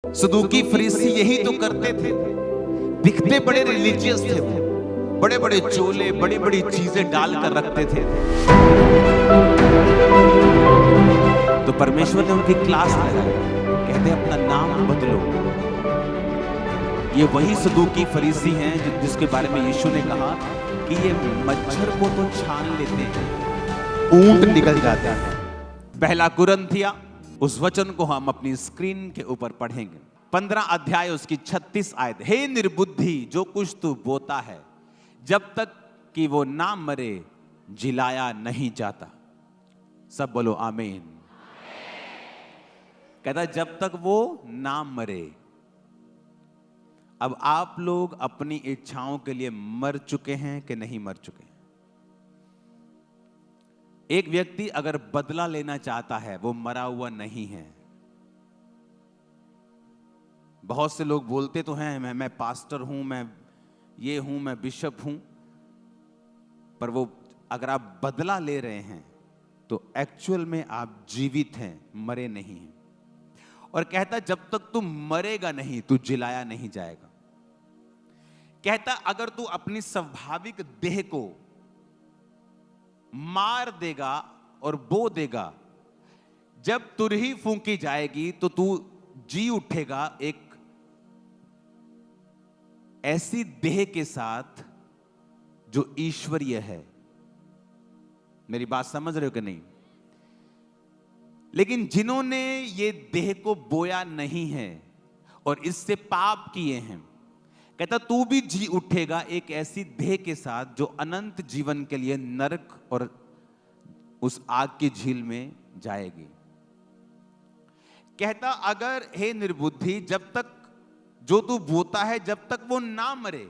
सदूकी फरीसी यही तो करते थे। दिखते बड़े रिलीजियस थे वो, बड़े बड़े चोले, बड़ी बड़ी चीजें डालकर रखते थे। तो परमेश्वर ने उनकी क्लास लगाई, कहते अपना नाम बदलो। ये वही सदूकी फरीसी हैं जिसके बारे में यीशु ने कहा कि ये मच्छर को तो छान लेते हैं, ऊंट निकल जाते हैं। पहला कुरिन्थिया, उस वचन को हम अपनी स्क्रीन के ऊपर पढ़ेंगे। 15 अध्याय उसकी 36 आयत। हे निर्बुद्धि, जो कुछ तू बोता है, जब तक कि वो ना मरे जिलाया नहीं जाता। सब बोलो आमीन। कहता जब तक वो ना मरे। अब आप लोग अपनी इच्छाओं के लिए मर चुके हैं कि नहीं मर चुके हैं? एक व्यक्ति अगर बदला लेना चाहता है, वो मरा हुआ नहीं है। बहुत से लोग बोलते तो हैं मैं पास्टर हूं, मैं ये हूं, मैं बिशप हूं, पर वो अगर आप बदला ले रहे हैं तो एक्चुअल में आप जीवित हैं, मरे नहीं हैं। और कहता जब तक तू मरेगा नहीं, तू जिलाया नहीं जाएगा। कहता अगर तू अपनी स्वाभाविक देह को मार देगा और बो देगा, जब तुरही फूंकी जाएगी तो तू जी उठेगा एक ऐसी देह के साथ जो ईश्वरीय है। मेरी बात समझ रहे हो कि नहीं? लेकिन जिन्होंने ये देह को बोया नहीं है और इससे पाप किए हैं, कहता तू भी जी उठेगा एक ऐसी देह के साथ जो अनंत जीवन के लिए नरक और उस आग की झील में जाएगी। कहता अगर हे निर्बुद्धि, जब तक जो तू बोता है, जब तक वो ना मरे,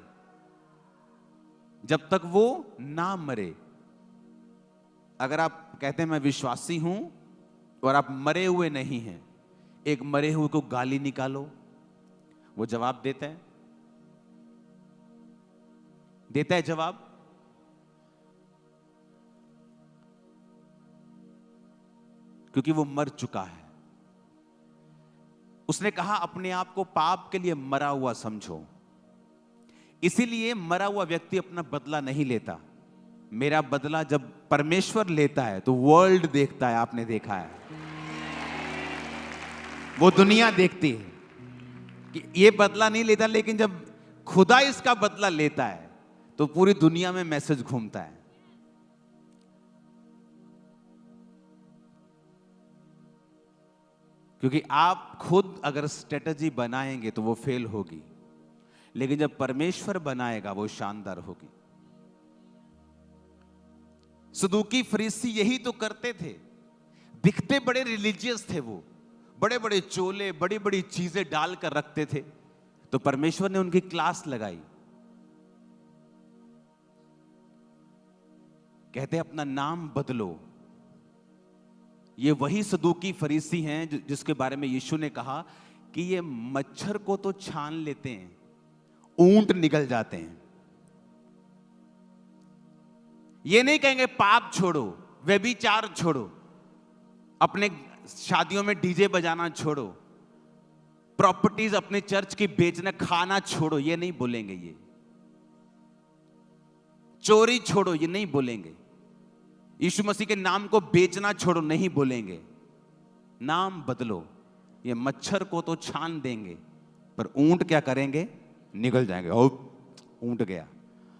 जब तक वो ना मरे। अगर आप कहते हैं मैं विश्वासी हूं और आप मरे हुए नहीं हैं, एक मरे हुए को गाली निकालो, वो जवाब देता है? देता है जवाब? क्योंकि वो मर चुका है। उसने कहा अपने आप को पाप के लिए मरा हुआ समझो। इसीलिए मरा हुआ व्यक्ति अपना बदला नहीं लेता। मेरा बदला जब परमेश्वर लेता है तो वर्ल्ड देखता है, आपने देखा है, वो दुनिया देखती है कि ये बदला नहीं लेता, लेकिन जब खुदा इसका बदला लेता है तो पूरी दुनिया में मैसेज घूमता है। क्योंकि आप खुद अगर स्ट्रेटजी बनाएंगे तो वो फेल होगी, लेकिन जब परमेश्वर बनाएगा वो शानदार होगी। सदूकी फरीसी यही तो करते थे। दिखते बड़े रिलीजियस थे वो, बड़े बड़े चोले, बड़ी बड़ी चीजें डालकर रखते थे। तो परमेश्वर ने उनकी क्लास लगाई, कहते अपना नाम बदलो। ये वही सदूकी फरीसी हैं जिसके बारे में यीशु ने कहा कि ये मच्छर को तो छान लेते हैं, ऊंट निकल जाते हैं। ये नहीं कहेंगे पाप छोड़ो, व्यभिचार छोड़ो, अपने शादियों में डीजे बजाना छोड़ो, प्रॉपर्टीज अपने चर्च की बेचना, खाना छोड़ो, ये नहीं बोलेंगे। ये चोरी छोड़ो, ये नहीं बोलेंगे। यीशु मसीह के नाम को बेचना छोड़ो, नहीं बोलेंगे। नाम बदलो। ये मच्छर को तो छान देंगे, पर ऊंट क्या करेंगे? निकल जाएंगे। ओ, ऊंट गया,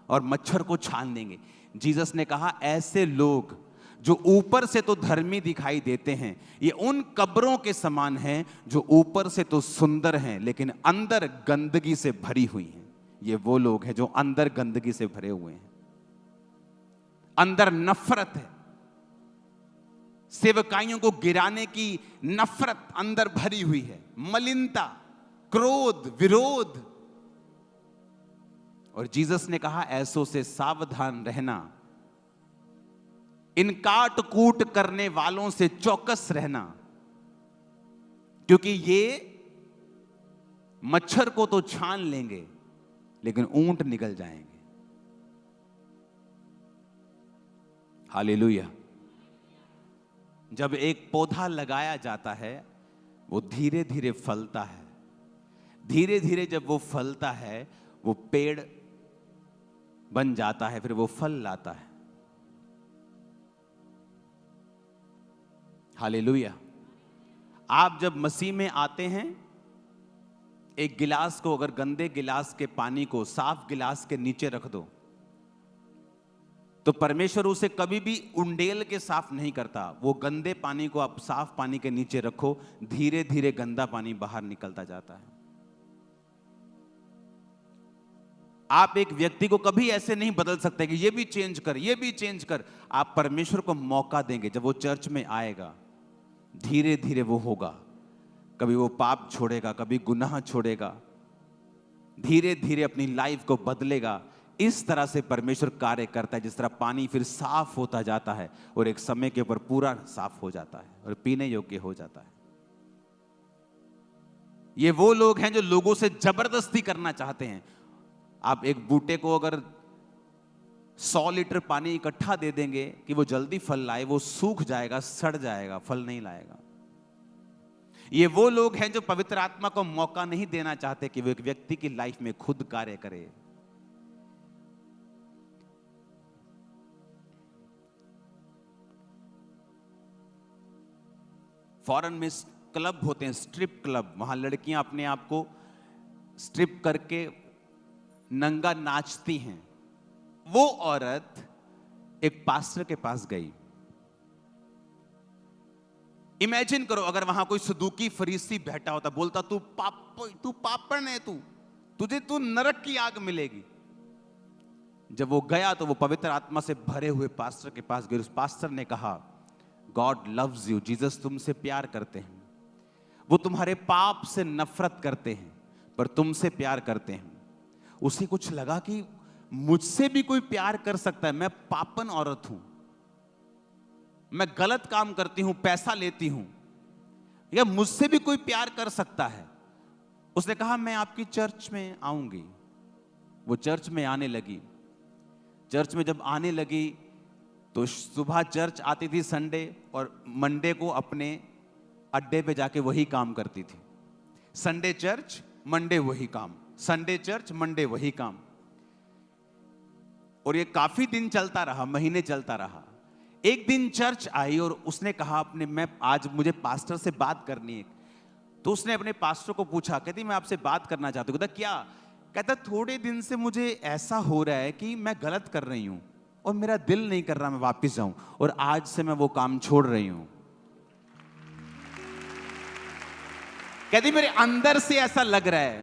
और मच्छर को छान देंगे। जीसस ने कहा ऐसे लोग जो ऊपर से तो धर्मी दिखाई देते हैं, ये उन कब्रों के समान हैं जो ऊपर से तो सुंदर हैं लेकिन अंदर गंदगी से भरी हुई हैं। ये वो लोग हैं जो अंदर गंदगी से भरे हुए हैं, अंदर नफरत है, सेवकाइयों को गिराने की नफरत अंदर भरी हुई है, मलिनता, क्रोध, विरोध। और जीसस ने कहा ऐसों से सावधान रहना, इन काट कूट करने वालों से चौकस रहना, क्योंकि ये मच्छर को तो छान लेंगे लेकिन ऊंट निकल जाएंगे। हालेलुया। जब एक पौधा लगाया जाता है वो धीरे धीरे फलता है, धीरे धीरे जब वो फलता है, वो पेड़ बन जाता है, फिर वो फल लाता है। हालेलुया। आप जब मसीह में आते हैं, एक गिलास को, अगर गंदे गिलास के पानी को साफ गिलास के नीचे रख दो, तो परमेश्वर उसे कभी भी उंडेल के साफ नहीं करता। वो गंदे पानी को आप साफ पानी के नीचे रखो, धीरे धीरे गंदा पानी बाहर निकलता जाता है। आप एक व्यक्ति को कभी ऐसे नहीं बदल सकते कि ये भी चेंज कर, ये भी चेंज कर। आप परमेश्वर को मौका देंगे, जब वो चर्च में आएगा धीरे धीरे वो होगा। कभी वो पाप छोड़ेगा, कभी गुनाह छोड़ेगा, धीरे धीरे अपनी लाइफ को बदलेगा। इस तरह से परमेश्वर कार्य करता है, जिस तरह पानी फिर साफ होता जाता है और एक समय के ऊपर पूरा साफ हो जाता है और पीने योग्य हो जाता है। ये वो लोग हैं जो लोगों से जबरदस्ती करना चाहते हैं। आप एक बूटे को अगर 100 लीटर पानी इकट्ठा दे देंगे कि वो जल्दी फल लाए, वो सूख जाएगा, सड़ जाएगा, फल नहीं लाएगा। ये वो लोग हैं जो पवित्र आत्मा को मौका नहीं देना चाहते कि वो एक व्यक्ति की लाइफ में खुद कार्य करे। फॉरेन में क्लब होते हैं, स्ट्रिप क्लब, वहां लड़कियां अपने आप को स्ट्रिप करके नंगा नाचती हैं। वो औरत एक पास्टर के पास गई। इमेजिन करो अगर वहां कोई सदूकी फरीसी बैठा होता, बोलता तू पापण है, तुझे नरक की आग मिलेगी। जब वो गया तो वो पवित्र आत्मा से भरे हुए पास्टर के पास गए। उस पास्टर ने कहा, गॉड लव्स यू, जीसस तुमसे प्यार करते हैं। वो तुम्हारे पाप से नफरत करते हैं पर तुमसे प्यार करते हैं। उसे कुछ लगा कि मुझसे भी कोई प्यार कर सकता है। मैं पापन औरत हूं, मैं गलत काम करती हूं, पैसा लेती हूं, या मुझसे भी कोई प्यार कर सकता है। उसने कहा मैं आपकी चर्च में आऊंगी। वो चर्च में आने लगी। चर्च में जब आने लगी तो सुबह चर्च आती थी संडे, और मंडे को अपने अड्डे पे जाके वही काम करती थी। संडे चर्च, मंडे वही काम, संडे चर्च, मंडे वही काम। और ये काफी दिन चलता रहा, महीने चलता रहा। एक दिन चर्च आई और उसने कहा मैं आज मुझे पास्टर से बात करनी है। तो उसने अपने पास्टर को पूछा, कहती मैं आपसे बात करना चाहती हूँ। कहता क्या? कहता थोड़े दिन से मुझे ऐसा हो रहा है कि मैं गलत कर रही हूं और मेरा दिल नहीं कर रहा मैं वापस जाऊं, और आज से मैं वो काम छोड़ रही हूं। कहती मेरे अंदर से ऐसा लग रहा है।